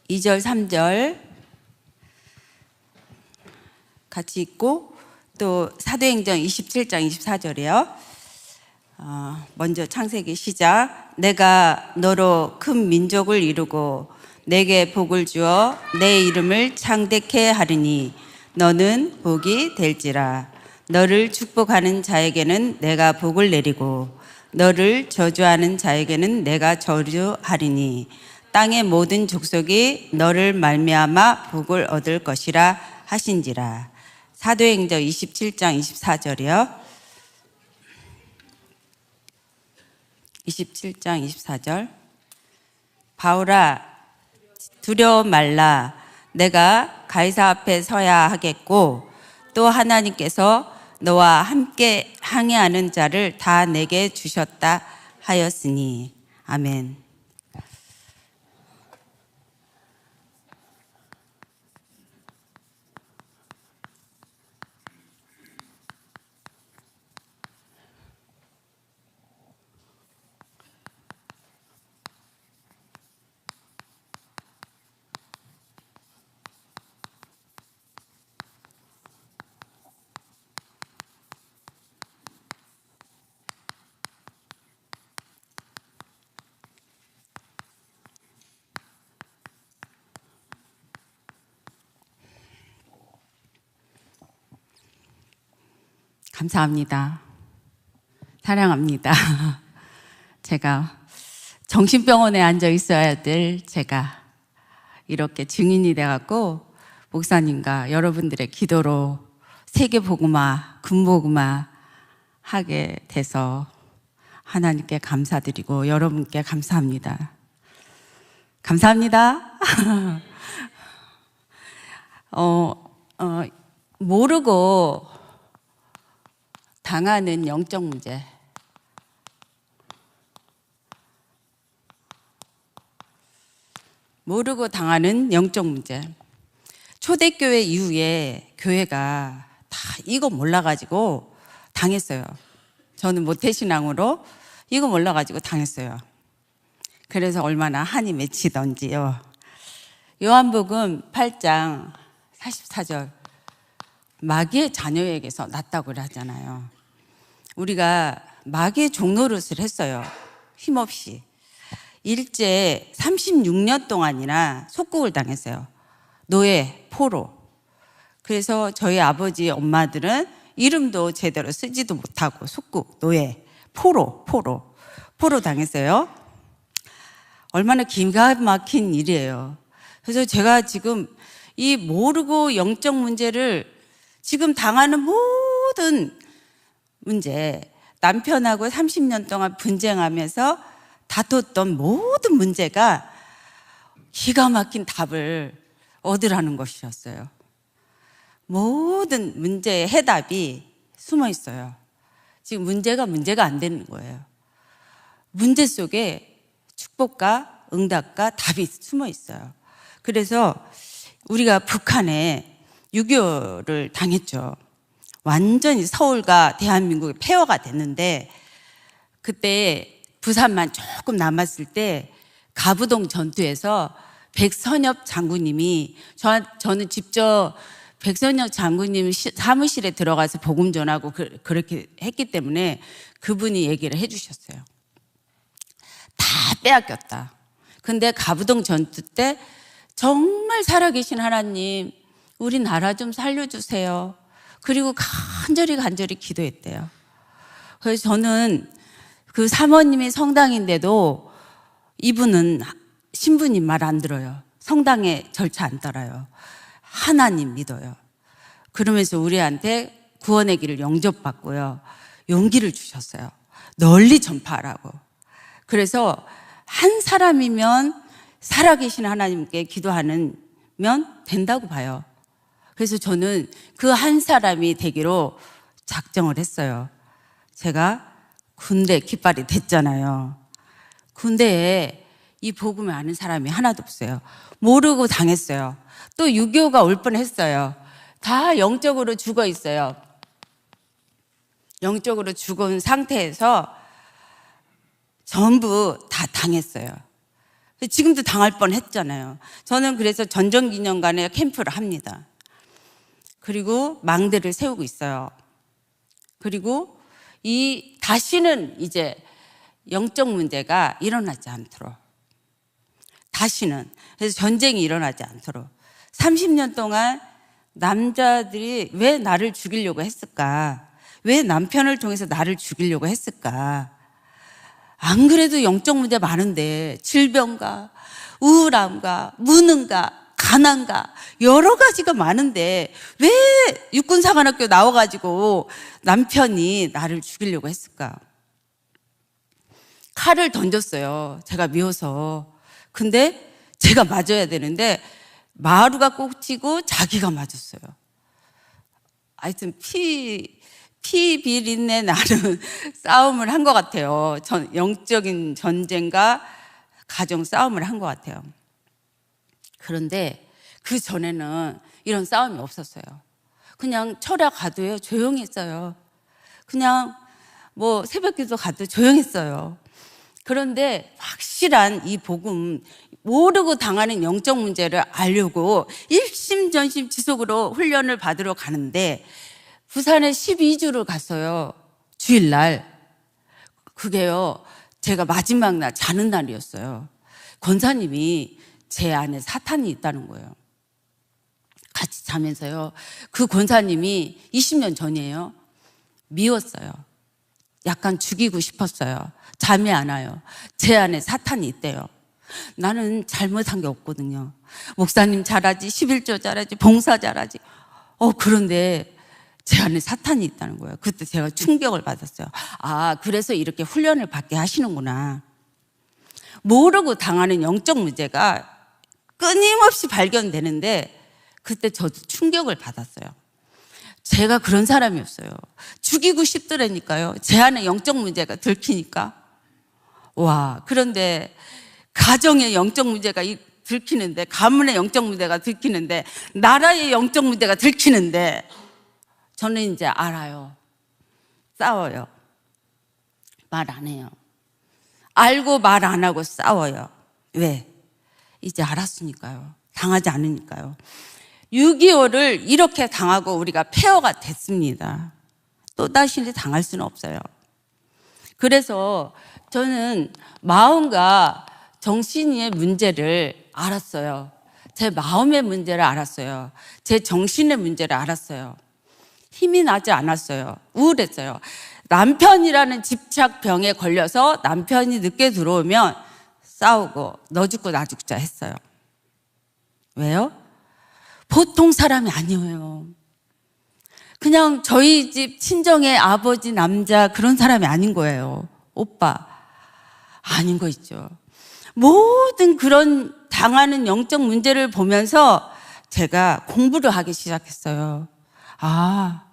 2절, 3절 같이 읽고 또 사도행전 27장 24절이요. 먼저 창세기 시작. 내가 너로 큰 민족을 이루고 내게 복을 주어 내 이름을 창대케 하리니 너는 복이 될지라. 너를 축복하는 자에게는 내가 복을 내리고 너를 저주하는 자에게는 내가 저주하리니 땅의 모든 족속이 너를 말미암아 복을 얻을 것이라 하신지라. 사도행전 27장 24절이요. 27장 24절. 바울아 두려워 말라. 내가 가이사 앞에 서야 하겠고 또 하나님께서 너와 함께 항해하는 자를 다 내게 주셨다 하였으니. 아멘. 감사합니다. 사랑합니다. 제가 정신병원에 앉아 있어야 될 제가 이렇게 증인이 돼갖고 목사님과 여러분들의 기도로 세계복음화, 군복음화 하게 돼서 하나님께 감사드리고 여러분께 감사합니다. 감사합니다. 모르고 당하는 영적 문제. 모르고 당하는 영적 문제. 초대교회 이후에 교회가 다 이거 몰라가지고 당했어요. 저는 모태신앙으로 이거 몰라가지고 당했어요. 그래서 얼마나 한이 맺히던지요. 요한복음 8장 44절. 마귀의 자녀에게서 났다고 하잖아요. 우리가 마귀의 종노릇을 했어요. 힘없이. 일제 36년 동안이나 속국을 당했어요. 노예, 포로. 그래서 저희 아버지 엄마들은 이름도 제대로 쓰지도 못하고 속국, 노예, 포로 당했어요. 얼마나 기가 막힌 일이에요. 그래서 제가 지금 이 모르고 영적 문제를 지금 당하는 모든 문제, 남편하고 30년 동안 분쟁하면서 다퉜던 모든 문제가 기가 막힌 답을 얻으라는 것이었어요. 모든 문제의 해답이 숨어 있어요. 지금 문제가 안 되는 거예요. 문제 속에 축복과 응답과 답이 숨어 있어요. 그래서 우리가 북한에 6.25를 당했죠. 완전히 서울과 대한민국이 폐허가 됐는데 그때 부산만 조금 남았을 때 가부동 전투에서 백선엽 장군님이 저는 직접 백선엽 장군님 사무실에 들어가서 복음 전하고 그렇게 했기 때문에 그분이 얘기를 해주셨어요. 다 빼앗겼다. 근데 가부동 전투 때 정말 살아계신 하나님 우리 나라 좀 살려주세요. 그리고 간절히 기도했대요. 그래서 저는 그 사모님이 성당인데도 이분은 신부님 말 안 들어요. 성당의 절차 안 따라요. 하나님 믿어요. 그러면서 우리한테 구원의 길을 영접받고요. 용기를 주셨어요. 널리 전파하라고. 그래서 한 사람이면 살아계신 하나님께 기도하면 된다고 봐요. 그래서 저는 그 한 사람이 되기로 작정을 했어요. 제가 군대 깃발이 됐잖아요. 군대에 이 복음을 아는 사람이 하나도 없어요. 모르고 당했어요. 또 6.25가 올 뻔했어요. 다 영적으로 죽어 있어요. 영적으로 죽은 상태에서 전부 다 당했어요. 지금도 당할 뻔 했잖아요. 저는 그래서 전정기념관에 캠프를 합니다. 그리고 망대를 세우고 있어요. 그리고 다시는 이제 영적 문제가 일어나지 않도록, 다시는, 그래서 전쟁이 일어나지 않도록. 30년 동안 남자들이 왜 나를 죽이려고 했을까? 왜 남편을 통해서 나를 죽이려고 했을까? 안 그래도 영적 문제 많은데 질병과 우울함과 무능과 가난과 여러 가지가 많은데 왜 육군사관학교 나와가지고 남편이 나를 죽이려고 했을까? 칼을 던졌어요. 제가 미워서. 근데 제가 맞아야 되는데 마루가 꽂히고 자기가 맞았어요. 하여튼 피 비린내 나는 싸움을 한 것 같아요. 영적인 전쟁과 가정 싸움을 한 것 같아요. 그런데 그 전에는 이런 싸움이 없었어요. 그냥 철야 가도요 조용했어요. 그냥 뭐 새벽기도 가도 조용했어요. 그런데 확실한 이 복음, 모르고 당하는 영적 문제를 알려고 일심전심 지속으로 훈련을 받으러 가는데 부산에 12주를 갔어요. 주일날. 그게요, 제가 마지막 날 자는 날이었어요. 권사님이 제 안에 사탄이 있다는 거예요. 같이 자면서요. 그 권사님이 20년 전이에요. 미웠어요. 약간 죽이고 싶었어요. 잠이 안 와요. 제 안에 사탄이 있대요. 나는 잘못한 게 없거든요. 목사님 잘하지, 11조 잘하지, 봉사 잘하지. 그런데 제 안에 사탄이 있다는 거예요. 그때 제가 충격을 받았어요. 아, 그래서 이렇게 훈련을 받게 하시는구나. 모르고 당하는 영적 문제가 끊임없이 발견되는데 그때 저도 충격을 받았어요. 제가 그런 사람이었어요. 죽이고 싶더라니까요. 제 안에 영적 문제가 들키니까. 와, 그런데 가정의 영적 문제가 들키는데, 가문의 영적 문제가 들키는데, 나라의 영적 문제가 들키는데 저는 이제 알아요. 싸워요. 말 안 해요. 알고 말 안 하고 싸워요. 왜? 이제 알았으니까요. 당하지 않으니까요. 6.25를 이렇게 당하고 우리가 폐허가 됐습니다. 또다시 당할 수는 없어요. 그래서 저는 마음과 정신의 문제를 알았어요. 제 마음의 문제를 알았어요. 제 정신의 문제를 알았어요. 힘이 나지 않았어요. 우울했어요. 남편이라는 집착병에 걸려서 남편이 늦게 들어오면 싸우고 너 죽고 나 죽자 했어요. 왜요? 보통 사람이 아니에요. 그냥 저희 집 친정의 아버지 남자 그런 사람이 아닌 거예요. 오빠 아닌 거 있죠. 모든 그런 당하는 영적 문제를 보면서 제가 공부를 하기 시작했어요. 아,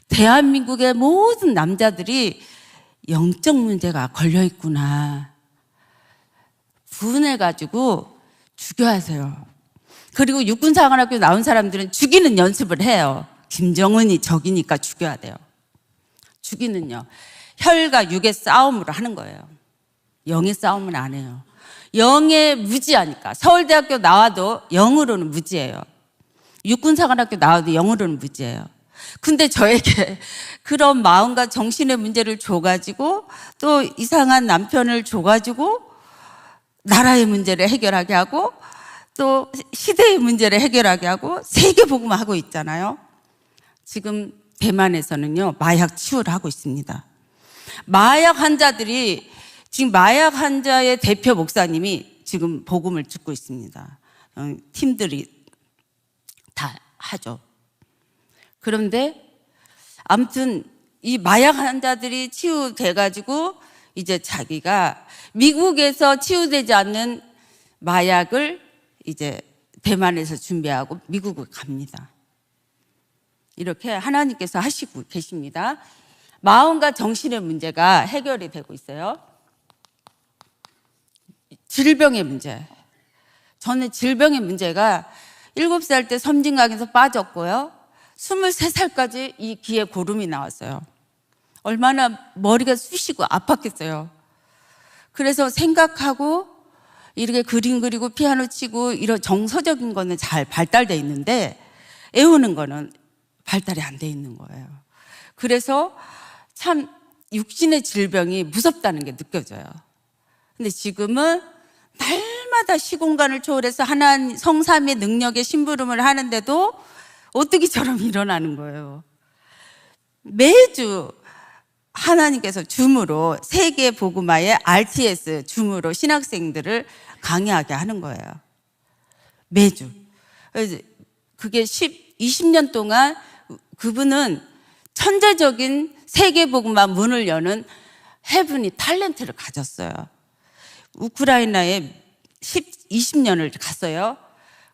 대한민국의 모든 남자들이 영적 문제가 걸려 있구나. 분해가지고 죽여야 해요. 그리고 육군사관학교 나온 사람들은 죽이는 연습을 해요. 김정은이 적이니까 죽여야 돼요. 죽이는요, 혈과 육의 싸움으로 하는 거예요. 영의 싸움은 안 해요. 영에 무지하니까. 서울대학교 나와도 영으로는 무지해요. 육군사관학교 나와도 영으로는 무지해요. 근데 저에게 그런 마음과 정신의 문제를 줘가지고 또 이상한 남편을 줘가지고 나라의 문제를 해결하게 하고 또 시대의 문제를 해결하게 하고 세계복음을 하고 있잖아요. 지금 대만에서는요, 마약 치유를 하고 있습니다. 마약 환자들이, 지금 마약 환자의 대표 목사님이 지금 복음을 듣고 있습니다. 팀들이 다 하죠. 그런데 아무튼 이 마약 환자들이 치유돼가지고 이제 자기가 미국에서 치유되지 않는 마약을 이제 대만에서 준비하고 미국을 갑니다. 이렇게 하나님께서 하시고 계십니다. 마음과 정신의 문제가 해결이 되고 있어요. 질병의 문제. 저는 질병의 문제가 7살 때 섬진강에서 빠졌고요. 23살까지 이 귀에 고름이 나왔어요. 얼마나 머리가 쑤시고 아팠겠어요. 그래서 생각하고 이렇게 그림 그리고 피아노 치고 이런 정서적인 거는 잘 발달돼 있는데 애우는 거는 발달이 안 돼 있는 거예요. 그래서 참 육신의 질병이 무섭다는 게 느껴져요. 근데 지금은 날마다 시공간을 초월해서 하나님 성삼의 능력의 심부름을 하는데도 오뚜기처럼 일어나는 거예요. 매주 하나님께서 줌으로 세계 복음화의 RTS 줌으로 신학생들을 강의하게 하는 거예요. 매주. 그게 20년 동안 그분은 천재적인 세계 복음화 문을 여는 헤븐이 탤런트를 가졌어요. 우크라이나에 20년을 갔어요.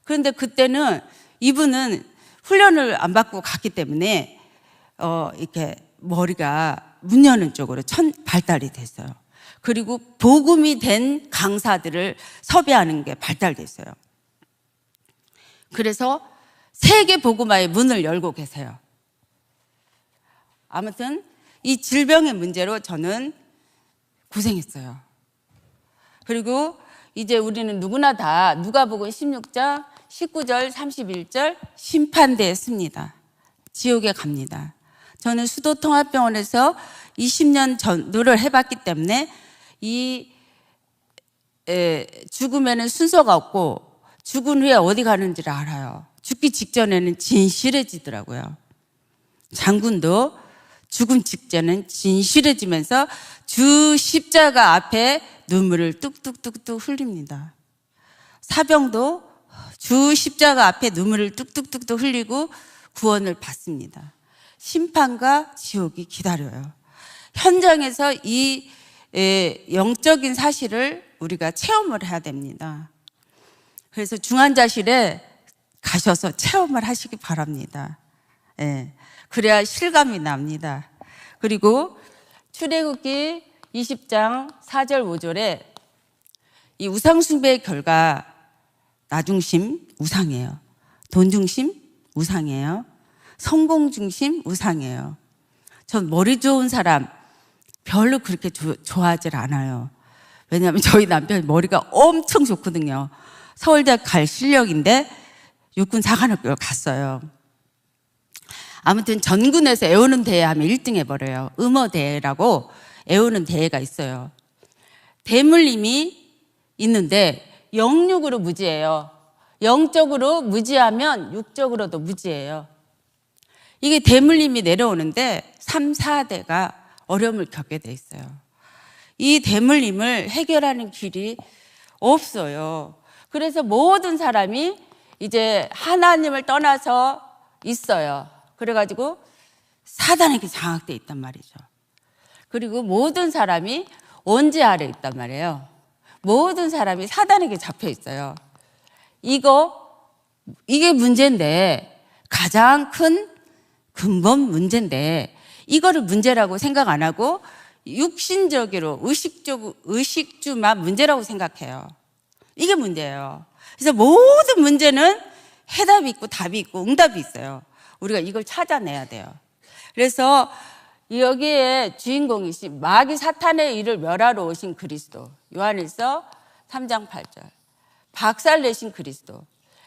그런데 그때는 이분은 훈련을 안 받고 갔기 때문에 이렇게 머리가 문 여는 쪽으로 발달이 됐어요. 그리고 복음이 된 강사들을 섭외하는 게 발달됐어요. 그래서 세계 복음화의 문을 열고 계세요. 아무튼 이 질병의 문제로 저는 고생했어요. 그리고 이제 우리는 누구나 다 누가복음 16장 19절 31절 심판대에 씁니다. 지옥에 갑니다. 저는 수도통합병원에서 20년 전도를 해봤기 때문에 이 죽음에는 순서가 없고 죽은 후에 어디 가는지를 알아요. 죽기 직전에는 진실해지더라고요. 장군도 죽음 직전은 진실해지면서 주 십자가 앞에 눈물을 뚝뚝뚝뚝 흘립니다. 사병도 주 십자가 앞에 눈물을 뚝뚝뚝뚝 흘리고 구원을 받습니다. 심판과 지옥이 기다려요. 현장에서 이 영적인 사실을 우리가 체험을 해야 됩니다. 그래서 중환자실에 가셔서 체험을 하시기 바랍니다. 그래야 실감이 납니다. 그리고 출애굽기 20장 4절 5절에 이 우상숭배의 결과 나중심 우상이에요. 돈중심 우상이에요. 성공중심 우상이에요. 전 머리 좋은 사람 별로 그렇게 좋아하질 않아요. 왜냐하면 저희 남편이 머리가 엄청 좋거든요. 서울대 갈 실력인데 육군 사관학교를 갔어요. 아무튼 전군에서 애우는 대회 하면 1등 해버려요. 음어대회라고 애우는 대회가 있어요. 대물림이 있는데 영육으로 무지해요. 영적으로 무지하면 육적으로도 무지해요. 이게 대물림이 내려오는데 3, 4대가 어려움을 겪게 돼 있어요. 이 대물림을 해결하는 길이 없어요. 그래서 모든 사람이 이제 하나님을 떠나서 있어요. 그래가지고 사단에게 장악돼 있단 말이죠. 그리고 모든 사람이 원죄 아래 있단 말이에요. 모든 사람이 사단에게 잡혀 있어요. 이게 문제인데, 가장 큰 근본 문제인데 이거를 문제라고 생각 안 하고 육신적으로 의식주만 문제라고 생각해요. 이게 문제예요. 그래서 모든 문제는 해답이 있고 답이 있고 응답이 있어요. 우리가 이걸 찾아내야 돼요. 그래서 여기에 주인공이신 마귀 사탄의 일을 멸하러 오신 그리스도, 요한일서 3장 8절, 박살내신 그리스도,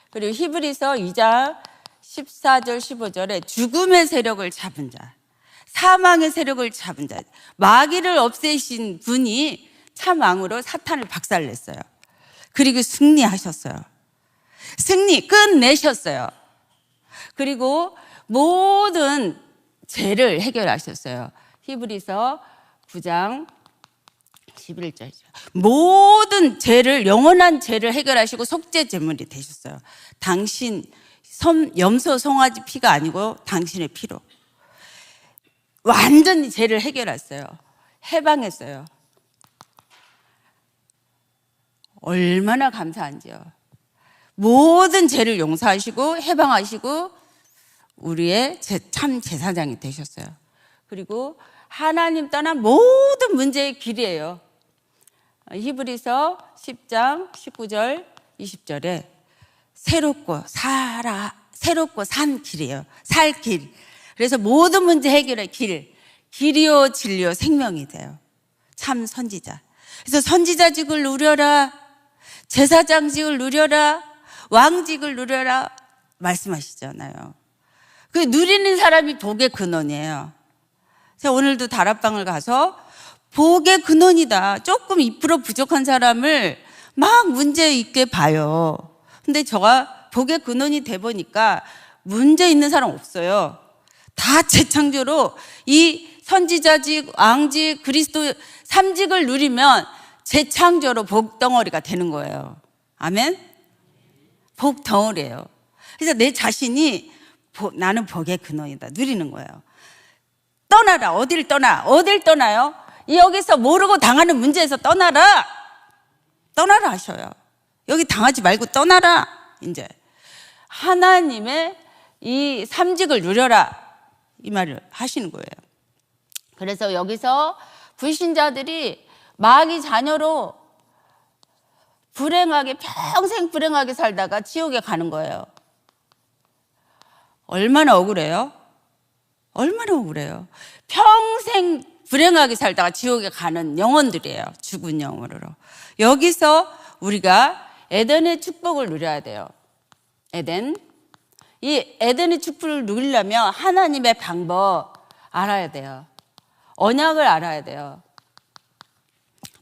그리고 히브리서 2장 14절 15절에 죽음의 세력을 잡은 자, 사망의 세력을 잡은 자, 마귀를 없애신 분이 참 왕으로 사탄을 박살냈어요. 그리고 승리하셨어요. 승리 끝내셨어요. 그리고 모든 죄를 해결하셨어요. 히브리서 9장 11절. 모든 죄를, 영원한 죄를 해결하시고 속죄 제물이 되셨어요. 당신 염소 송아지 피가 아니고 당신의 피로 완전히 죄를 해결했어요. 해방했어요. 얼마나 감사한지요. 모든 죄를 용서하시고 해방하시고 우리의 참 제사장이 되셨어요. 그리고 하나님 떠난 모든 문제의 길이에요. 히브리서 10장 19절 20절에 새롭고 산 길이에요. 살 길. 그래서 모든 문제 해결의 길이요 진리요 생명이 돼요. 참 선지자. 그래서 선지자직을 누려라. 제사장직을 누려라, 왕직을 누려라 말씀하시잖아요. 그 누리는 사람이 복의 근원이에요. 제가 오늘도 다락방을 가서 복의 근원이다, 조금 2% 부족한 사람을 막 문제 있게 봐요. 근데 제가 복의 근원이 돼 보니까 문제 있는 사람 없어요. 다 재창조로 이 선지자직, 왕직, 그리스도 3직을 누리면 재창조로 복덩어리가 되는 거예요. 아멘? 복덩어리예요. 그래서 내 자신이 나는 복의 근원이다 누리는 거예요. 떠나라. 어딜 떠나? 어딜 떠나요? 여기서 모르고 당하는 문제에서 떠나라. 떠나라 하셔요. 여기 당하지 말고 떠나라. 이제 하나님의 이 3직을 누려라, 이 말을 하시는 거예요. 그래서 여기서 불신자들이 마귀 자녀로 불행하게, 평생 불행하게 살다가 지옥에 가는 거예요. 얼마나 억울해요? 얼마나 억울해요. 평생 불행하게 살다가 지옥에 가는 영혼들이에요. 죽은 영혼으로. 여기서 우리가 에덴의 축복을 누려야 돼요. 에덴. 이 에덴의 축복을 누리려면 하나님의 방법 알아야 돼요. 언약을 알아야 돼요.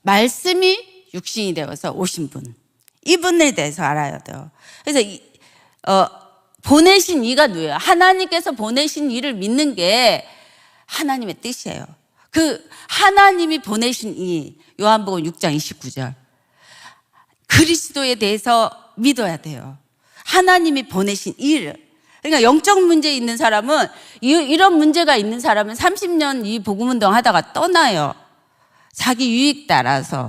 말씀이 육신이 되어서 오신 분, 이분에 대해서 알아야 돼요. 그래서 보내신 이가 누구예요? 하나님께서 보내신 이를 믿는 게 하나님의 뜻이에요. 그 하나님이 보내신 이, 요한복음 6장 29절, 그리스도에 대해서 믿어야 돼요. 하나님이 보내신 이를. 그러니까 영적 문제 있는 사람은, 이런 문제가 있는 사람은 30년 이 복음운동 하다가 떠나요. 자기 유익 따라서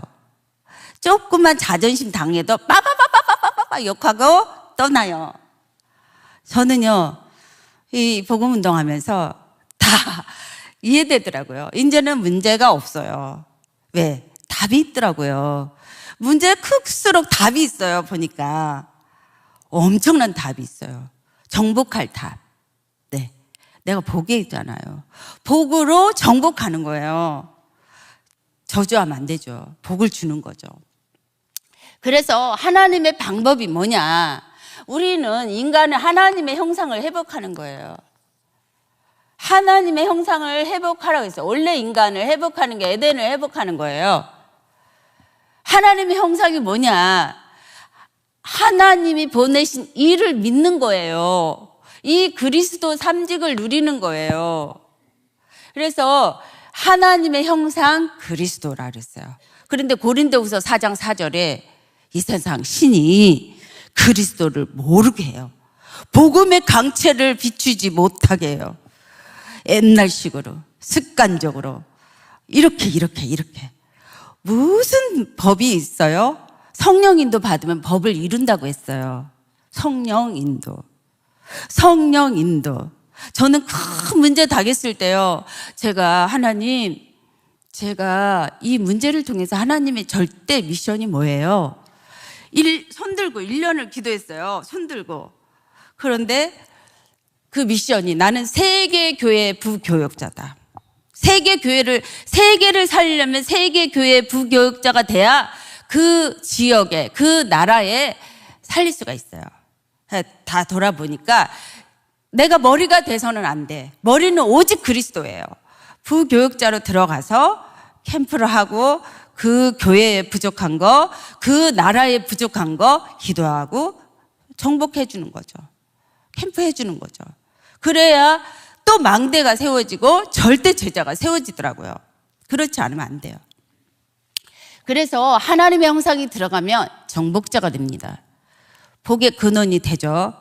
조금만 자존심 당해도 빠바바바바바바 욕하고 떠나요. 저는요, 이 복음운동 하면서 다 이해되더라고요. 이제는 문제가 없어요. 왜? 답이 있더라고요. 문제가 클수록 답이 있어요. 보니까 엄청난 답이 있어요. 정복할 답. 네, 내가 복에 있잖아요. 복으로 정복하는 거예요. 저주하면 안 되죠. 복을 주는 거죠. 그래서 하나님의 방법이 뭐냐? 우리는 인간을 하나님의 형상을 회복하는 거예요. 하나님의 형상을 회복하라고 했어요. 원래 인간을 회복하는 게 에덴을 회복하는 거예요. 하나님의 형상이 뭐냐? 하나님이 보내신 이를 믿는 거예요. 이 그리스도 3직을 누리는 거예요. 그래서 하나님의 형상 그리스도라 그랬어요. 그런데 고린도후서 4장 4절에 이 세상 신이 그리스도를 모르게 해요. 복음의 강체를 비추지 못하게 해요. 옛날식으로, 습관적으로 이렇게 무슨 법이 있어요? 성령 인도 받으면 법을 이룬다고 했어요. 성령 인도. 저는 큰 문제 당했을 때요, 제가 하나님, 제가 이 문제를 통해서 하나님의 절대 미션이 뭐예요? 손 들고 1년을 기도했어요. 손 들고. 그런데 그 미션이, 나는 세계교회 부교역자다. 세계를 살리려면 세계교회 부교역자가 돼야 그 지역에, 그 나라에 살릴 수가 있어요. 다 돌아보니까 내가 머리가 돼서는 안 돼. 머리는 오직 그리스도예요. 부교역자로 들어가서 캠프를 하고 그 교회에 부족한 거, 그 나라에 부족한 거 기도하고 정복해 주는 거죠. 캠프해 주는 거죠. 그래야 또 망대가 세워지고 절대 제자가 세워지더라고요. 그렇지 않으면 안 돼요. 그래서 하나님의 형상이 들어가면 정복자가 됩니다. 복의 근원이 되죠.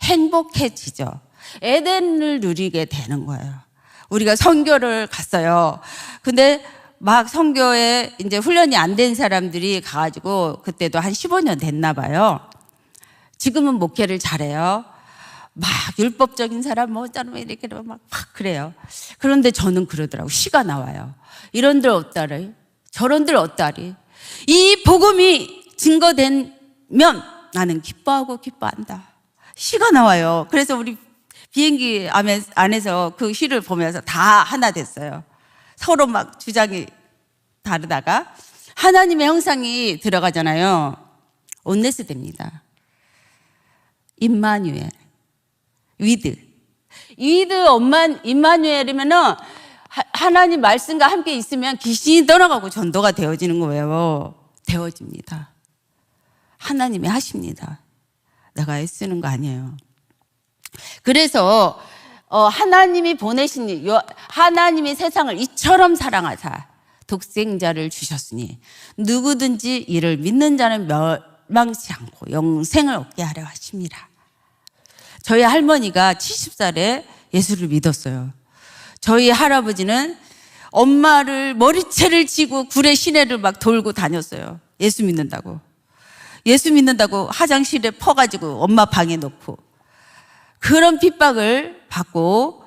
행복해지죠. 에덴을 누리게 되는 거예요. 우리가 선교를 갔어요. 근데 막 선교에 이제 훈련이 안 된 사람들이 가가지고, 그때도 한 15년 됐나 봐요. 지금은 목회를 잘해요. 막 율법적인 사람 뭐 어쩌면 이렇게 막 그래요. 그런데 저는 그러더라고요. 시가 나와요. 이런들 어따리, 저런들 어따리. 이 복음이 증거되면 나는 기뻐하고 기뻐한다. 시가 나와요. 그래서 우리 비행기 안에서 그 시를 보면서 다 하나 됐어요. 서로 막 주장이 다르다가 하나님의 형상이 들어가잖아요. 온네스대입니다. 임마누엘, 위드 임마누엘이면은 하나님 말씀과 함께 있으면 귀신이 떠나가고 전도가 되어지는 거예요. 되어집니다. 하나님이 하십니다. 내가 애쓰는 거 아니에요. 그래서 하나님이 보내신 하나님이 세상을 이처럼 사랑하사 독생자를 주셨으니 누구든지 이를 믿는 자는 멸망치 않고 영생을 얻게 하려 하십니다. 저희 할머니가 70살에 예수를 믿었어요. 저희 할아버지는 엄마를 머리채를 쥐고 구레 시내를 막 돌고 다녔어요. 예수 믿는다고 화장실에 퍼가지고 엄마 방에 놓고 그런 핍박을 받고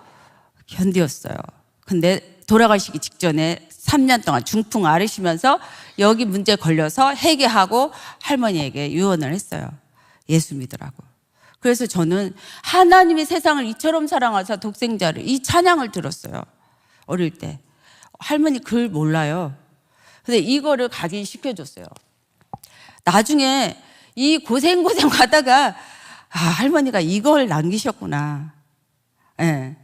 견디었어요. 근데 돌아가시기 직전에 3년 동안 중풍 앓으시면서 여기 문제 걸려서 회개하고 할머니에게 유언을 했어요. 예수 믿으라고. 그래서 저는 하나님이 세상을 이처럼 사랑하사 독생자를 이 찬양을 들었어요. 어릴 때. 할머니 글 몰라요. 근데 이거를 각인시켜줬어요. 나중에 이 고생 하다가 할머니가 이걸 남기셨구나. 네.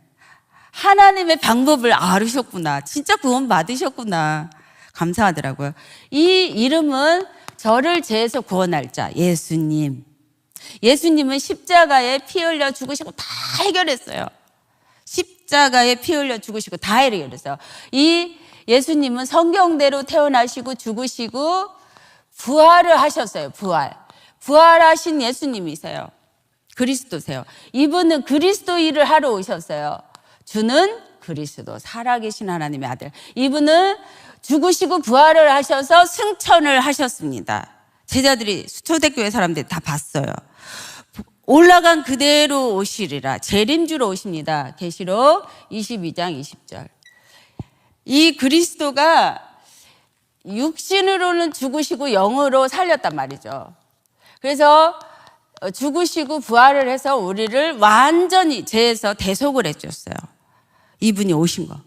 하나님의 방법을 알으셨구나. 진짜 구원 받으셨구나. 감사하더라고요. 이 이름은 저를 죄에서 구원할 자 예수님. 예수님은 십자가에 피 흘려 죽으시고 다 해결했어요. 십자가에 피 흘려 죽으시고 다 해결했어요. 이 예수님은 성경대로 태어나시고 죽으시고 부활을 하셨어요. 부활하신 예수님이세요. 그리스도세요. 이분은 그리스도 일을 하러 오셨어요. 주는 그리스도, 살아계신 하나님의 아들. 이분은 죽으시고 부활을 하셔서 승천을 하셨습니다. 제자들이 초대교회 사람들이 다 봤어요. 올라간 그대로 오시리라. 재림주로 오십니다. 계시록 22장 20절. 이 그리스도가 육신으로는 죽으시고 영으로 살렸단 말이죠. 그래서 죽으시고 부활을 해서 우리를 완전히 죄에서 대속을 해줬어요. 이분이 오신 거.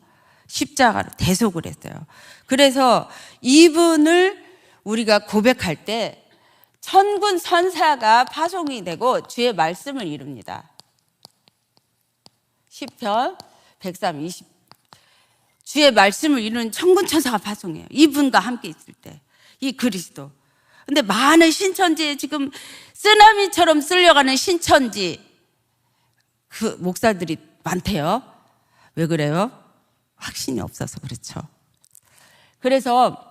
십자가로 대속을 했어요. 그래서 이분을 우리가 고백할 때 천군 천사가 파송이 되고 주의 말씀을 이룹니다. 시편 103, 20. 주의 말씀을 이루는 천군 천사가 파송해요. 이분과 함께 있을 때. 이 그리스도. 근데 많은 신천지에 지금 쓰나미처럼 쓸려가는 신천지 그 목사들이 많대요. 왜 그래요? 확신이 없어서 그렇죠. 그래서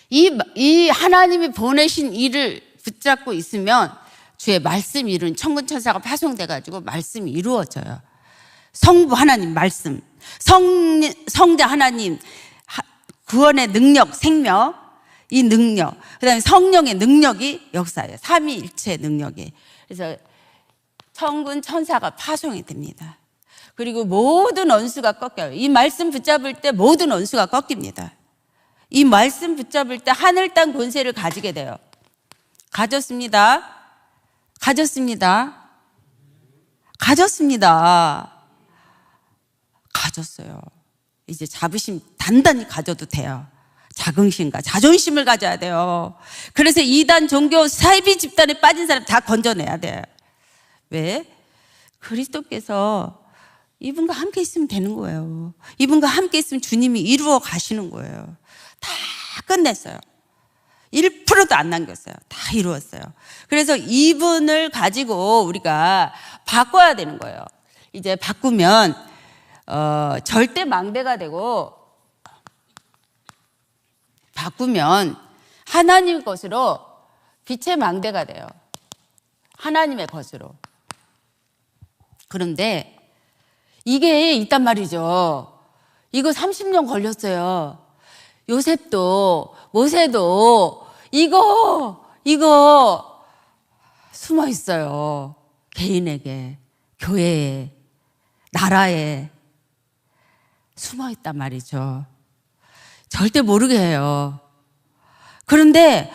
이 하나님이 보내신 일을 붙잡고 있으면 주의 말씀 이루는 천군 천사가 파송돼가지고 말씀이 이루어져요. 성부 하나님 말씀, 성자 하나님 구원의 능력, 생명, 이 능력, 그 다음에 성령의 능력이 역사예요. 삼위일체 능력이. 그래서 천군 천사가 파송이 됩니다. 그리고 모든 원수가 꺾여요. 이 말씀 붙잡을 때 모든 원수가 꺾입니다. 이 말씀 붙잡을 때 하늘 땅 권세를 가지게 돼요. 가졌습니다. 가졌어요. 이제 자부심 단단히 가져도 돼요. 자긍심과 자존심을 가져야 돼요. 그래서 이단 종교 사이비 집단에 빠진 사람 다 건져내야 돼요. 왜? 그리스도께서 이분과 함께 있으면 되는 거예요. 이분과 함께 있으면 주님이 이루어 가시는 거예요. 다 끝냈어요. 1%도 안 남겼어요. 다 이루었어요. 그래서 이분을 가지고 우리가 바꿔야 되는 거예요. 이제 바꾸면 절대 망대가 되고, 바꾸면 하나님 것으로 빛의 망대가 돼요. 하나님의 것으로. 그런데 이게 있단 말이죠. 이거 30년 걸렸어요. 요셉도 모세도 이거 숨어 있어요. 개인에게, 교회에, 나라에 숨어 있단 말이죠. 절대 모르게 해요. 그런데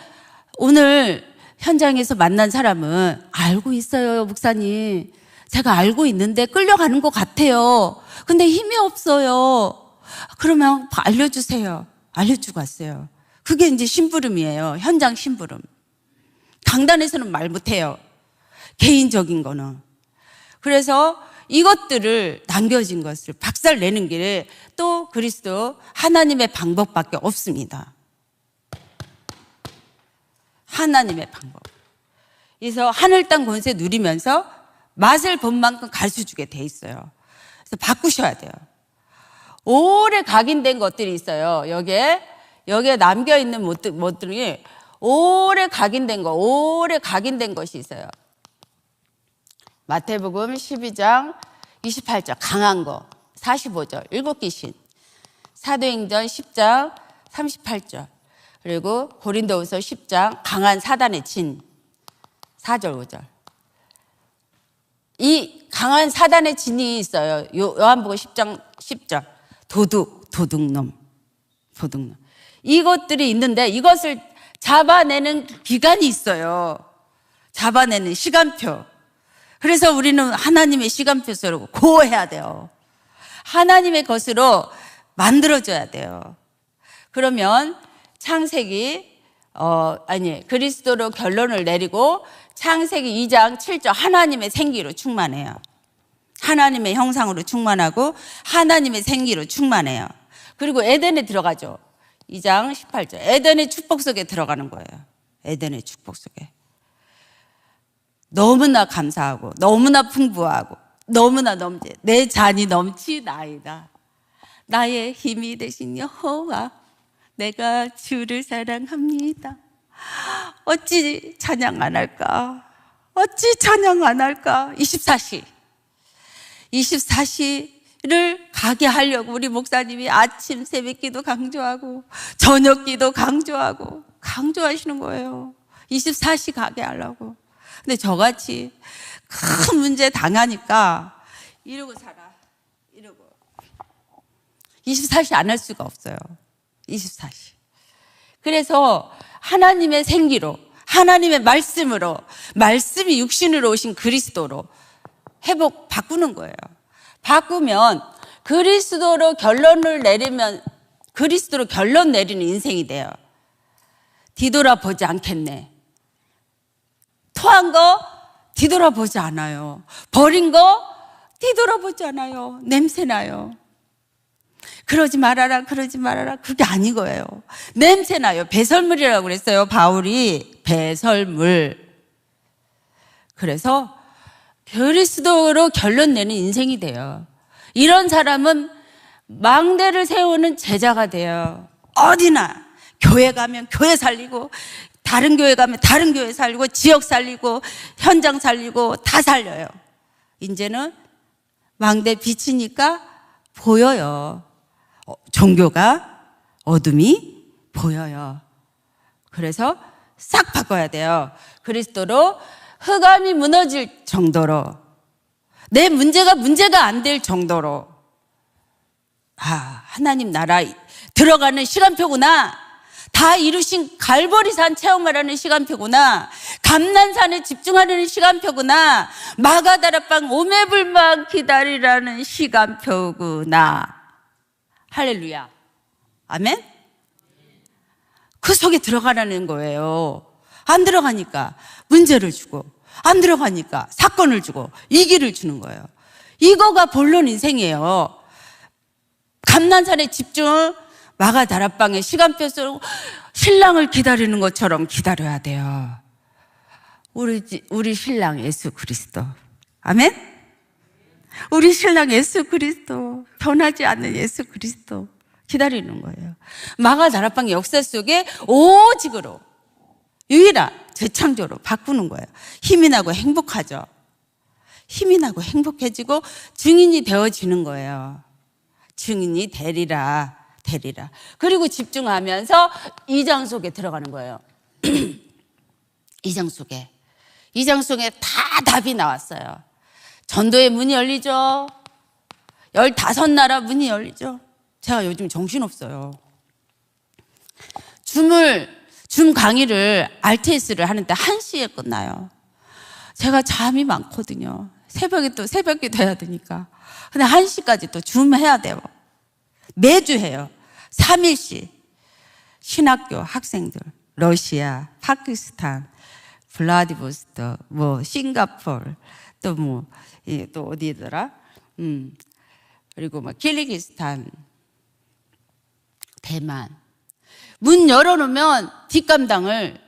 오늘 현장에서 만난 사람은 알고 있어요, 목사님. 제가 알고 있는데 끌려가는 것 같아요. 근데 힘이 없어요. 그러면 알려주세요. 알려주고 왔어요. 그게 이제 심부름이에요. 현장 심부름. 강단에서는 말 못해요. 개인적인 거는. 그래서 이것들을 남겨진 것을 박살내는 길에 또 그리스도 하나님의 방법밖에 없습니다. 하나님의 방법. 그래서 하늘 땅 권세 누리면서 맛을 본 만큼 가르쳐 주게 돼 있어요. 그래서 바꾸셔야 돼요. 오래 각인된 것들이 있어요. 여기에 남겨 있는 것들이 오래 각인된 것이 있어요. 마태복음 12장 28절 강한 거 45절 일곱 귀신, 사도행전 10장 38절, 그리고 고린도후서 10장 강한 사단의 진 4절 5절. 이 강한 사단의 진이 있어요. 요한복음 10장 10절 도둑놈. 이것들이 있는데 이것을 잡아내는 기간이 있어요. 잡아내는 시간표. 그래서 우리는 하나님의 시간표대로 고해야 돼요. 하나님의 것으로 만들어줘야 돼요. 그러면 그리스도로 결론을 내리고 창세기 2장 7절 하나님의 생기로 충만해요. 하나님의 형상으로 충만하고 하나님의 생기로 충만해요. 그리고 에덴에 들어가죠. 2장 18절 에덴의 축복 속에 들어가는 거예요. 에덴의 축복 속에. 너무나 감사하고 너무나 풍부하고 너무나 내 잔이 넘치나이다. 나의 힘이 되신 여호와 내가 주를 사랑합니다. 어찌 찬양 안 할까? 24시를 가게 하려고 우리 목사님이 아침 새벽기도 강조하고 저녁기도 강조하시는 거예요. 24시 가게 하려고. 근데 저같이 큰 문제 당하니까 이러고 살아. 24시 안 할 수가 없어요. 24시. 그래서 하나님의 생기로, 하나님의 말씀으로, 말씀이 육신으로 오신 그리스도로 바꾸는 거예요. 바꾸면 그리스도로 결론 내리는 인생이 돼요. 뒤돌아보지 않겠네. 토한 거 뒤돌아보지 않아요. 버린 거 뒤돌아보지 않아요. 냄새나요. 그러지 말아라. 그게 아닌 거예요. 냄새나요. 배설물이라고 그랬어요. 바울이 배설물. 그래서 그리스도로 결론 내는 인생이 돼요. 이런 사람은 망대를 세우는 제자가 돼요. 어디나 교회 가면 교회 살리고 다른 교회 가면 다른 교회 살리고 지역 살리고 현장 살리고 다 살려요. 이제는 망대 비치니까 보여요. 종교가 어둠이 보여요. 그래서 싹 바꿔야 돼요. 그리스도로 흑암이 무너질 정도로, 내 문제가 안 될 정도로, 하나님 나라 들어가는 시간표구나. 다 이루신 갈보리산 체험하라는 시간표구나. 감난산에 집중하려는 시간표구나. 마가다락방 오매불망 기다리라는 시간표구나. 할렐루야. 아멘? 그 속에 들어가라는 거예요. 안 들어가니까 문제를 주고, 안 들어가니까 사건을 주고, 위기를 주는 거예요. 이거가 본론 인생이에요. 감난산에 집중, 마가다락방의 시간표로 신랑을 기다리는 것처럼 기다려야 돼요. 우리 신랑 예수 그리스도. 아멘? 우리 신랑 예수 그리스도, 변하지 않는 예수 그리스도 기다리는 거예요. 마가다락방의 역사 속에 오직으로 유일한 재창조로 바꾸는 거예요. 힘이 나고 행복하죠. 힘이 나고 행복해지고 증인이 되어지는 거예요. 증인이 되리라. 그리고 집중하면서 2장 속에 들어가는 거예요. 2장 속에 다 답이 나왔어요. 전도의 문이 열리죠. 15나라 문이 열리죠. 제가 요즘 정신없어요. 줌 강의를 RTS를 하는데 1시에 끝나요. 제가 잠이 많거든요. 새벽에 돼야 되니까. 근데 1시까지 또 줌 해야 돼요. 매주 해요. 3일씩 신학교 학생들, 러시아, 파키스탄, 블라디보스토크, 뭐 싱가포르, 또 뭐 또 어디더라? 그리고 막 키르기스탄, 대만. 문 열어놓으면 뒷감당을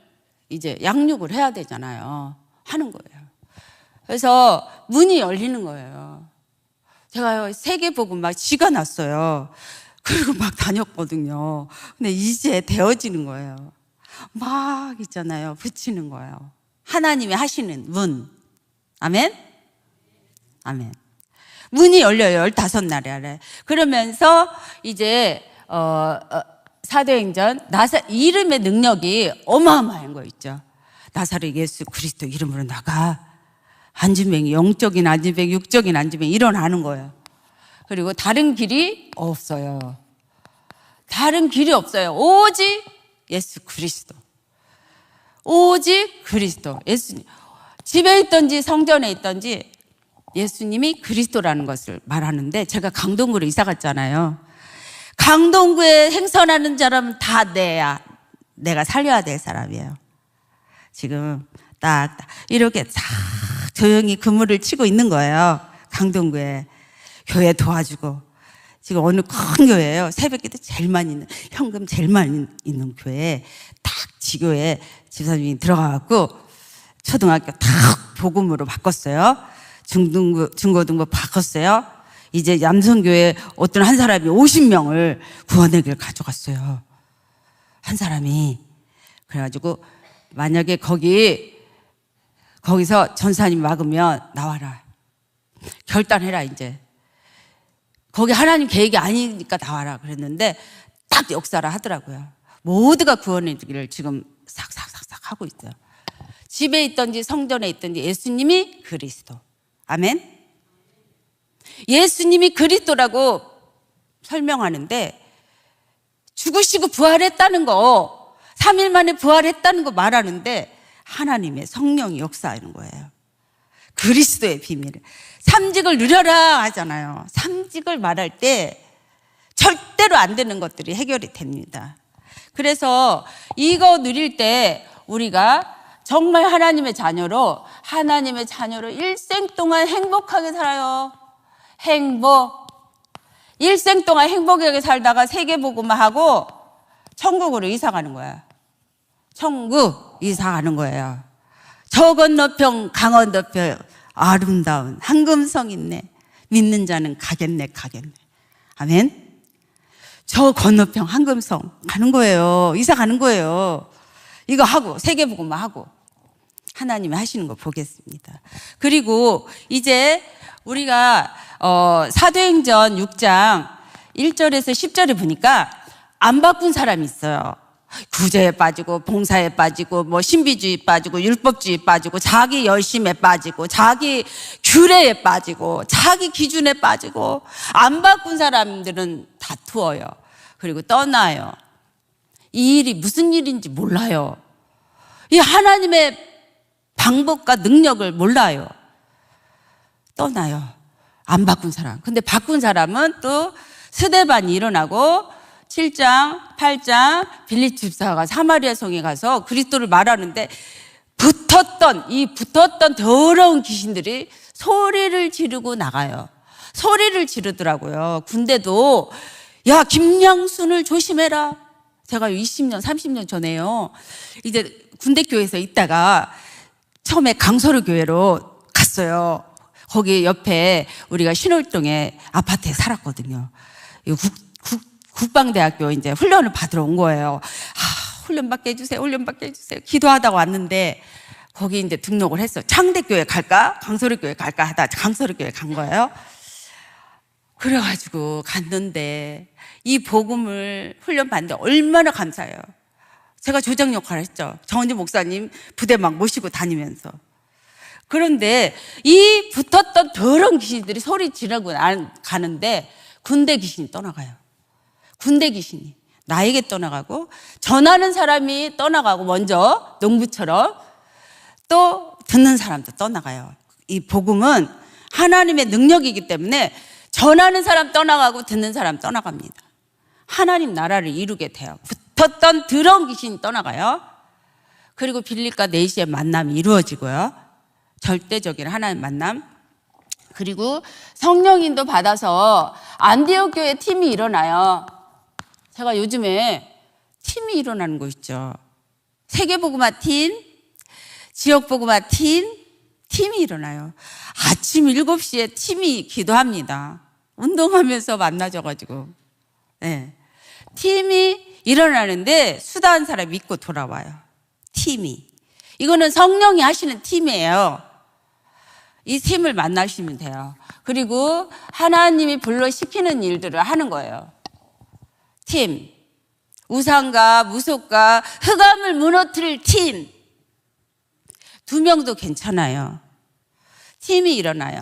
이제 양육을 해야 되잖아요. 하는 거예요. 그래서 문이 열리는 거예요. 제가 세계보고 막 지가 났어요. 그리고 막 다녔거든요. 근데 이제 되어지는 거예요. 막 있잖아요. 붙이는 거예요. 하나님이 하시는 문. 아멘? 아멘. 문이 열려요. 15날에. 그러면서 이제 사도행전 이름의 능력이 어마어마한 거 있죠. 나사렛 예수 그리스도 이름으로 나가. 안진뱅이, 영적인 안진뱅이, 육적인 안진뱅이 일어나는 거예요. 그리고 다른 길이 없어요. 다른 길이 없어요. 오직 예수 그리스도. 오직 그리스도. 예수님. 집에 있든지 성전에 있든지 예수님이 그리스도라는 것을 말하는데, 제가 강동구로 이사 갔잖아요. 강동구에 행선하는 사람은 다 내가 살려야 될 사람이에요. 지금 딱 이렇게 딱 조용히 그물을 치고 있는 거예요. 강동구에. 교회 도와주고. 지금 어느 큰 교회예요. 새벽기도 제일 많이 있는, 현금 제일 많이 있는 교회에 딱 지교에 집사님이 들어가갖고 초등학교 딱 복음으로 바꿨어요. 중고등부 바꿨어요. 이제 남성교회 어떤 한 사람이 50명을 구원의 길 가져갔어요. 한 사람이. 그래가지고 만약에 거기서 전사님 막으면 나와라. 결단해라 이제. 거기 하나님 계획이 아니니까 나와라 그랬는데 딱 역사를 하더라고요. 모두가 구원의 길을 지금 싹싹싹싹 하고 있어요. 집에 있든지 성전에 있든지 예수님이 그리스도. 아멘. 예수님이 그리스도라고 설명하는데 죽으시고 부활했다는 거, 3일 만에 부활했다는 거 말하는데 하나님의 성령이 역사하는 거예요. 그리스도의 비밀을. 삼직을 누려라 하잖아요. 삼직을 말할 때 절대로 안 되는 것들이 해결이 됩니다. 그래서 이거 누릴 때 우리가 정말 하나님의 자녀로 일생 동안 행복하게 살아요. 행복. 일생 동안 행복하게 살다가 세계복음만 하고 천국으로 이사 가는 거야. 천국 이사 가는 거예요. 저 건너편 강원도편 아름다운 황금성 있네. 믿는 자는 가겠네. 아멘. 저 건너편 황금성 가는 거예요. 이사 가는 거예요. 이거 하고 세계복음만 하고 하나님이 하시는 거 보겠습니다. 그리고 이제 우리가 사도행전 6장 1절에서 10절에 보니까 안 바꾼 사람이 있어요. 구제에 빠지고 봉사에 빠지고 뭐 신비주의 빠지고 율법주의 빠지고 자기 열심에 빠지고 자기 규례에 빠지고 자기 기준에 빠지고 안 바꾼 사람들은 다투어요. 그리고 떠나요. 이 일이 무슨 일인지 몰라요. 이 하나님의 방법과 능력을 몰라요. 떠나요. 안 바꾼 사람. 근데 바꾼 사람은 또 스데반이 일어나고 7장, 8장 빌립 집사가 사마리아 성에 가서 그리스도를 말하는데 붙었던 더러운 귀신들이 소리를 지르고 나가요. 소리를 지르더라고요. 군대도 야, 김양순을 조심해라. 제가 20년, 30년 전에요. 이제 군대교회에서 있다가 처음에 강서루 교회로 갔어요. 거기 옆에 우리가 신월동에 아파트에 살았거든요. 국방대학교 이제 훈련을 받으러 온 거예요. 훈련 받게 해주세요. 기도하다가 왔는데 거기 이제 등록을 했어요. 창대교회 갈까? 강서루교회 갈까? 하다 강서루교회 간 거예요. 그래가지고 갔는데 이 복음을 훈련 받는데 얼마나 감사해요. 제가 조장 역할을 했죠. 정은지 목사님 부대 막 모시고 다니면서. 그런데 이 붙었던 더러운 귀신들이 소리 지르고 가는데 군대 귀신이 떠나가요. 군대 귀신이 나에게 떠나가고 전하는 사람이 떠나가고 먼저 농부처럼 또 듣는 사람도 떠나가요. 이 복음은 하나님의 능력이기 때문에 전하는 사람 떠나가고 듣는 사람 떠나갑니다. 하나님 나라를 이루게 돼요. 붙었던 더러운 귀신이 떠나가요. 그리고 빌립과 네시의 만남이 이루어지고요. 절대적인 하나님 만남. 그리고 성령인도 받아서 안디옥 교회 팀이 일어나요. 제가 요즘에 팀이 일어나는 거 있죠. 세계복음화 팀, 지역복음화 팀이 일어나요. 아침 7시에 팀이 기도합니다. 운동하면서 만나져가지고. 네. 팀이 일어나는데 수다한 사람 믿고 돌아와요. 팀이. 이거는 성령이 하시는 팀이에요. 이 팀을 만나시면 돼요. 그리고 하나님이 불러시키는 일들을 하는 거예요. 팀. 우상과 무속과 흑암을 무너뜨릴 팀. 2명도 괜찮아요. 팀이 일어나요.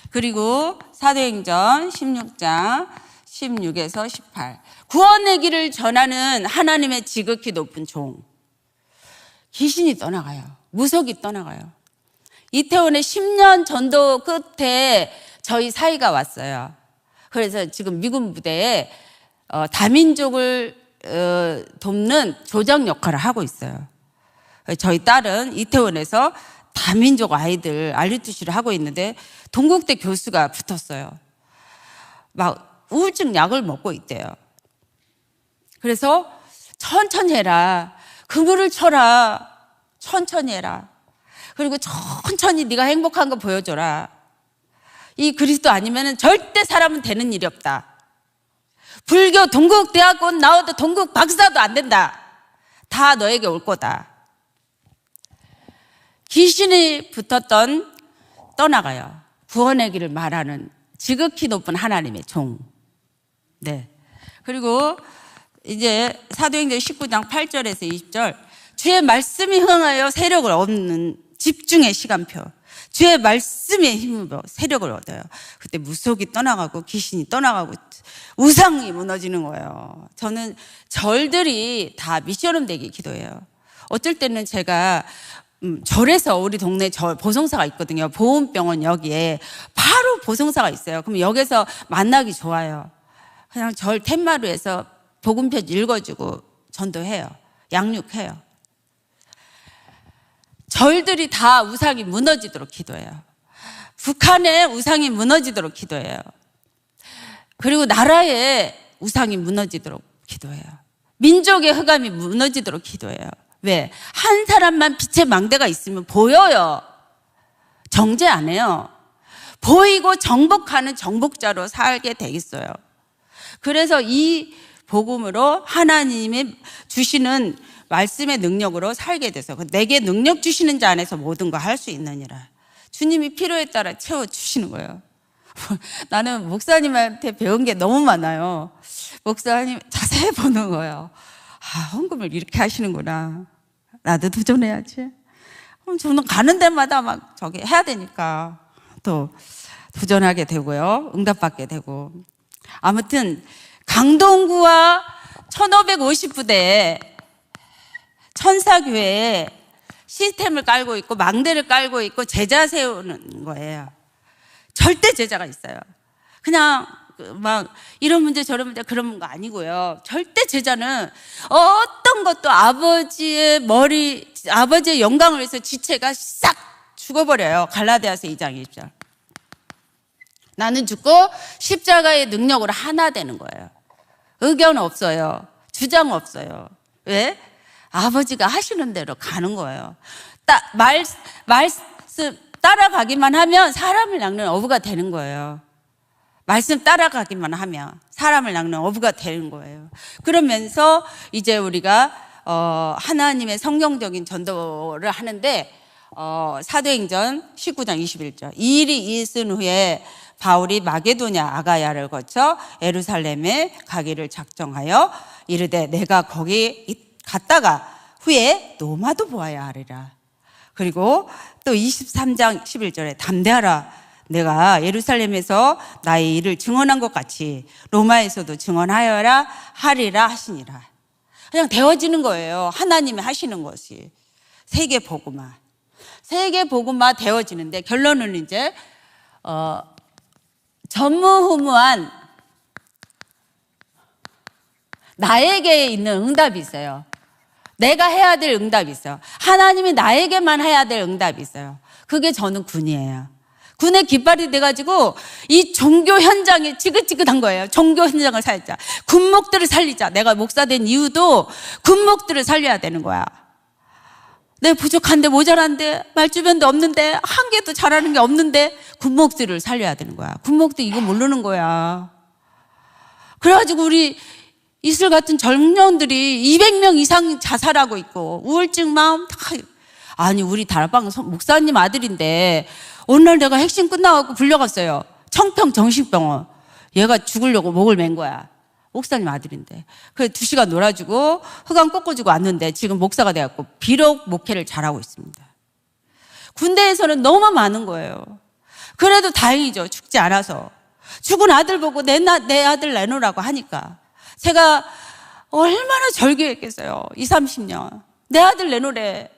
그리고 사도행전 16장 16에서 18. 구원의 길을 전하는 하나님의 지극히 높은 종. 귀신이 떠나가요. 무속이 떠나가요. 이태원에 10년 전도 끝에 저희 사이가 왔어요. 그래서 지금 미군 부대에 다민족을 돕는 조정 역할을 하고 있어요. 저희 딸은 이태원에서 다민족 아이들 알리투시를 하고 있는데 동국대 교수가 붙었어요. 막 우울증 약을 먹고 있대요. 그래서 천천히 해라. 그물을 쳐라. 천천히 해라. 그리고 천천히 네가 행복한 거 보여줘라. 이 그리스도 아니면 절대 사람은 되는 일이 없다. 불교 동국대학원 나와도 동국 박사도 안 된다. 다 너에게 올 거다. 귀신이 붙었던 떠나가요. 구원의 길을 말하는 지극히 높은 하나님의 종. 네. 그리고 이제 사도행전 19장 8절에서 20절. 주의 말씀이 흥하여 세력을 얻는 집중의 시간표. 주의 말씀에 힘입어 세력을 얻어요. 그때 무속이 떠나가고 귀신이 떠나가고 우상이 무너지는 거예요. 저는 절들이 다 미션홈 되게 기도해요. 어쩔 때는 제가 절에서 우리 동네 절 보성사가 있거든요. 보훈병원 여기에 바로 보성사가 있어요. 그럼 여기서 만나기 좋아요. 그냥 절 텐마루에서 복음편 읽어주고 전도해요. 양육해요. 절들이 다 우상이 무너지도록 기도해요. 북한의 우상이 무너지도록 기도해요. 그리고 나라의 우상이 무너지도록 기도해요. 민족의 흑암이 무너지도록 기도해요. 왜? 한 사람만 빛의 망대가 있으면 보여요. 정죄 안 해요. 보이고 정복하는 정복자로 살게 되겠어요. 그래서 이 복음으로 하나님이 주시는 말씀의 능력으로 살게 돼서 내게 능력 주시는 자 안에서 모든 거 할 수 있느니라. 주님이 필요에 따라 채워주시는 거예요. 나는 목사님한테 배운 게 너무 많아요. 목사님 자세히 보는 거예요. 아, 헌금을 이렇게 하시는구나. 나도 도전해야지. 저는 가는 데마다 막 저기 해야 되니까 또 도전하게 되고요. 응답받게 되고. 아무튼 강동구와 1550부대에 천사교회에 시스템을 깔고 있고 망대를 깔고 있고 제자 세우는 거예요. 절대 제자가 있어요. 그냥 막 이런 문제 저런 문제 그런 거 아니고요. 절대 제자는 어떤 것도 아버지의 영광을 위해서 지체가 싹 죽어버려요. 갈라디아서 2장 20절. 나는 죽고 십자가의 능력으로 하나 되는 거예요. 의견 없어요. 주장 없어요. 왜? 아버지가 하시는 대로 가는 거예요. 말씀 따라가기만 하면 사람을 낚는 어부가 되는 거예요. 말씀 따라가기만 하면 사람을 낚는 어부가 되는 거예요. 그러면서 이제 우리가 하나님의 성경적인 전도를 하는데 사도행전 19장 21절. 이 일이 있은 후에 바울이 마게도냐 아가야를 거쳐 예루살렘에 가기를 작정하여 이르되 내가 거기 갔다가 후에 노마도 보아야 하리라. 그리고 또 23장 11절에 담대하라. 내가 예루살렘에서 나의 일을 증언한 것 같이 로마에서도 증언하여라 하리라 하시니라. 그냥 되어지는 거예요. 하나님이 하시는 것이. 세계 복음화 되어지는데 결론은 이제 전무후무한 나에게 있는 응답이 있어요. 내가 해야 될 응답이 있어요. 하나님이 나에게만 해야 될 응답이 있어요. 그게 저는 군이에요. 군의 깃발이 돼가지고 이 종교 현장에 지긋지긋한 거예요. 종교 현장을 살자. 군목들을 살리자. 내가 목사 된 이유도 군목들을 살려야 되는 거야. 내가 부족한데 모자란데 말주변도 없는데 한 개도 잘하는 게 없는데 군목들을 살려야 되는 거야. 군목들 이거 모르는 거야. 그래가지고 우리 이슬 같은 젊은이들이 200명 이상 자살하고 있고 우울증 마음 다. 아니 우리 다락방 목사님 아들인데 어느 날 내가 핵심 끝나고 불려갔어요. 청평 정신병원. 얘가 죽으려고 목을 맨 거야. 목사님 아들인데. 그래서 2시간 놀아주고 흑암 꺾어주고 왔는데 지금 목사가 돼갖고 비록 목회를 잘하고 있습니다. 군대에서는 너무 많은 거예요. 그래도 다행이죠. 죽지 않아서. 죽은 아들 보고 내 아들 내놓으라고 하니까 제가 얼마나 절규했겠어요. 20, 30년. 내 아들 내놓으래.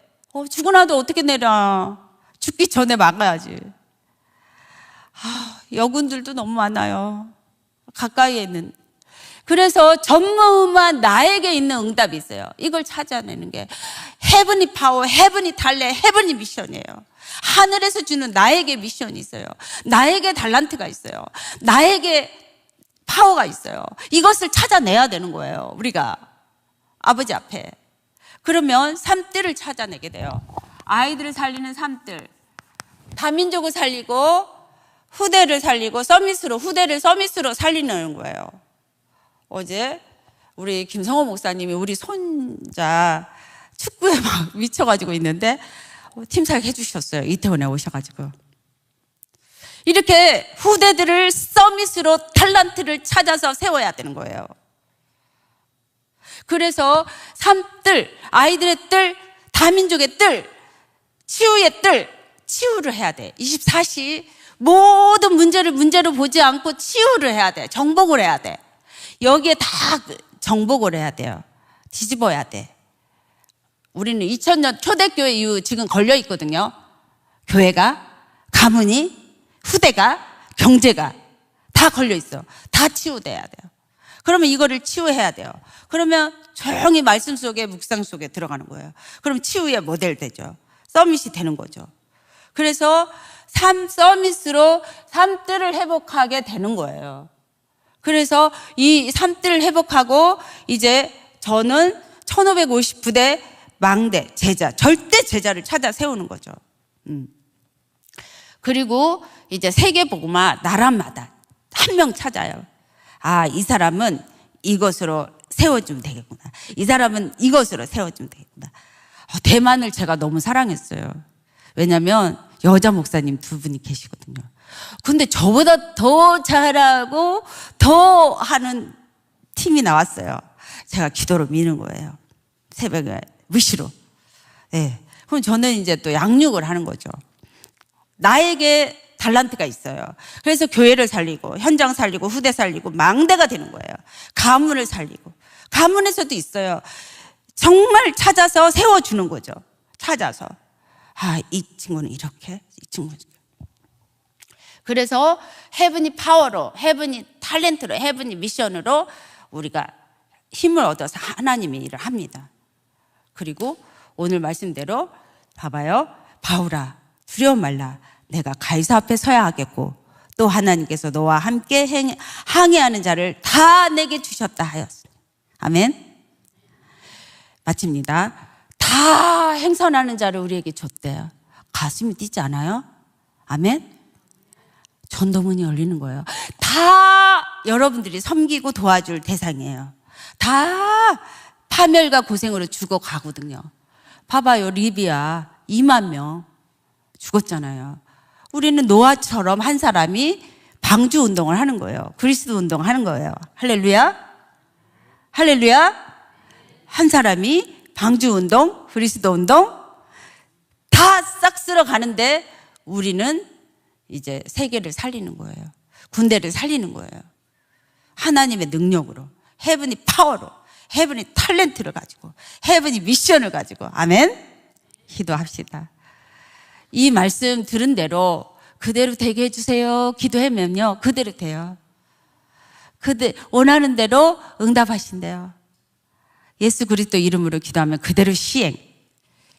죽은 아들 어떻게 내려. 죽기 전에 막아야지. 여군들도 너무 많아요. 가까이에 있는. 그래서 전무후무한 나에게 있는 응답이 있어요. 이걸 찾아내는 게 헤븐리 파워, 헤븐리 달래, 헤븐리 미션이에요. 하늘에서 주는 나에게 미션이 있어요. 나에게 달란트가 있어요. 나에게 파워가 있어요. 이것을 찾아내야 되는 거예요. 우리가 아버지 앞에. 그러면 삶들을 찾아내게 돼요. 아이들을 살리는 삶들, 다민족을 살리고 후대를 살리고 후대를 서밋으로 살리는 거예요. 어제 우리 김성호 목사님이 우리 손자 축구에 막 미쳐가지고 있는데 팀사역 해주셨어요. 이태원에 오셔가지고. 이렇게 후대들을 서밋으로 탤런트를 찾아서 세워야 되는 거예요. 그래서 삶들, 아이들의 뜰, 다민족의 뜰, 치유의 뜰, 치유를 해야 돼. 24시 모든 문제로 보지 않고 치유를 해야 돼. 정복을 해야 돼. 여기에 다 정복을 해야 돼요. 뒤집어야 돼. 우리는 2000년 초대교회 이후 지금 걸려 있거든요. 교회가, 가문이, 후대가, 경제가 다 걸려 있어. 다 치유돼야 돼요. 그러면 이거를 치유해야 돼요. 그러면 조용히 말씀 속에, 묵상 속에 들어가는 거예요. 그럼 치유의 모델 되죠. 서밋이 되는 거죠. 그래서 서밋으로 삶들을 회복하게 되는 거예요. 그래서 이 삶들을 회복하고 이제 저는 1550부대 망대, 제자, 절대 제자를 찾아 세우는 거죠. 그리고 이제 세계복음화 나라마다 한 명 찾아요. 이 사람은 이것으로 세워주면 되겠구나. 이 사람은 이것으로 세워주면 되겠구나. 대만을 제가 너무 사랑했어요. 왜냐하면 여자 목사님 2분이 계시거든요. 근데 저보다 더 잘하고 더 하는 팀이 나왔어요. 제가 기도로 미는 거예요. 새벽에 무시로. 네. 그럼 저는 이제 또 양육을 하는 거죠. 나에게 달란트가 있어요. 그래서 교회를 살리고 현장 살리고 후대 살리고 망대가 되는 거예요. 가문을 살리고. 가문에서도 있어요. 정말 찾아서 세워주는 거죠. 찾아서. 이 친구는 이렇게, 이 친구는 이렇게. 그래서 헤븐이 파워로, 헤븐이 탤런트로, 헤븐이 미션으로 우리가 힘을 얻어서 하나님의 일을 합니다. 그리고 오늘 말씀대로 봐봐요. 바울아, 두려워 말라. 내가 가이사 앞에 서야 하겠고 또 하나님께서 너와 함께 항해하는 자를 다 내게 주셨다 하였습니다. 아멘. 마칩니다. 다 행선하는 자를 우리에게 줬대요. 가슴이 뛰지 않아요? 아멘. 전도문이 열리는 거예요. 다 여러분들이 섬기고 도와줄 대상이에요. 다 파멸과 고생으로 죽어가거든요. 봐봐요. 리비아 2만 명 죽었잖아요. 우리는 노아처럼 한 사람이 방주 운동을 하는 거예요. 그리스도 운동을 하는 거예요. 할렐루야. 할렐루야. 한 사람이 방주 운동, 그리스도 운동 다 싹 쓸어 가는데 우리는 이제 세계를 살리는 거예요. 군대를 살리는 거예요. 하나님의 능력으로, 헤븐이 파워로, 헤븐이 탤런트를 가지고, 헤븐이 미션을 가지고. 아멘. 기도합시다. 이 말씀 들은 대로 그대로 되게 해주세요. 기도하면요 그대로 돼요. 원하는 대로 응답하신대요. 예수 그리스도 이름으로 기도하면 그대로 시행,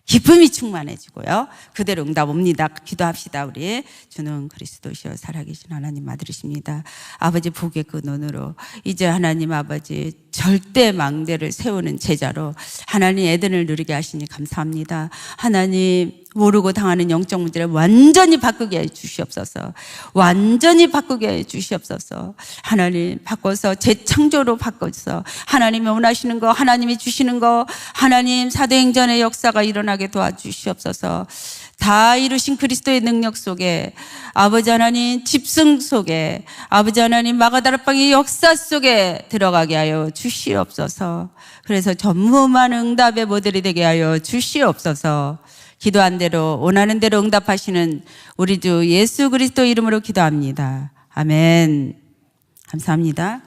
기쁨이 충만해지고요. 그대로 응답 옵니다. 기도합시다. 우리 주는 그리스도시여 살아계신 하나님 아들이십니다. 아버지 복의 그 눈으로 이제 하나님 아버지 절대 망대를 세우는 제자로 하나님 에덴을 누리게 하시니 감사합니다. 하나님 모르고 당하는 영적 문제를 완전히 바꾸게 해 주시옵소서. 완전히 바꾸게 해 주시옵소서. 하나님 바꿔서 재창조로 바꿔서 하나님이 원하시는 거, 하나님이 주시는 거, 하나님 사도행전의 역사가 일어나게 도와주시옵소서. 다 이루신 그리스도의 능력 속에 아버지 하나님 집승 속에 아버지 하나님 마가다락방의 역사 속에 들어가게 하여 주시옵소서. 그래서 전무한 응답의 모델이 되게 하여 주시옵소서. 기도한 대로 원하는 대로 응답하시는 우리 주 예수 그리스도 이름으로 기도합니다. 아멘. 감사합니다.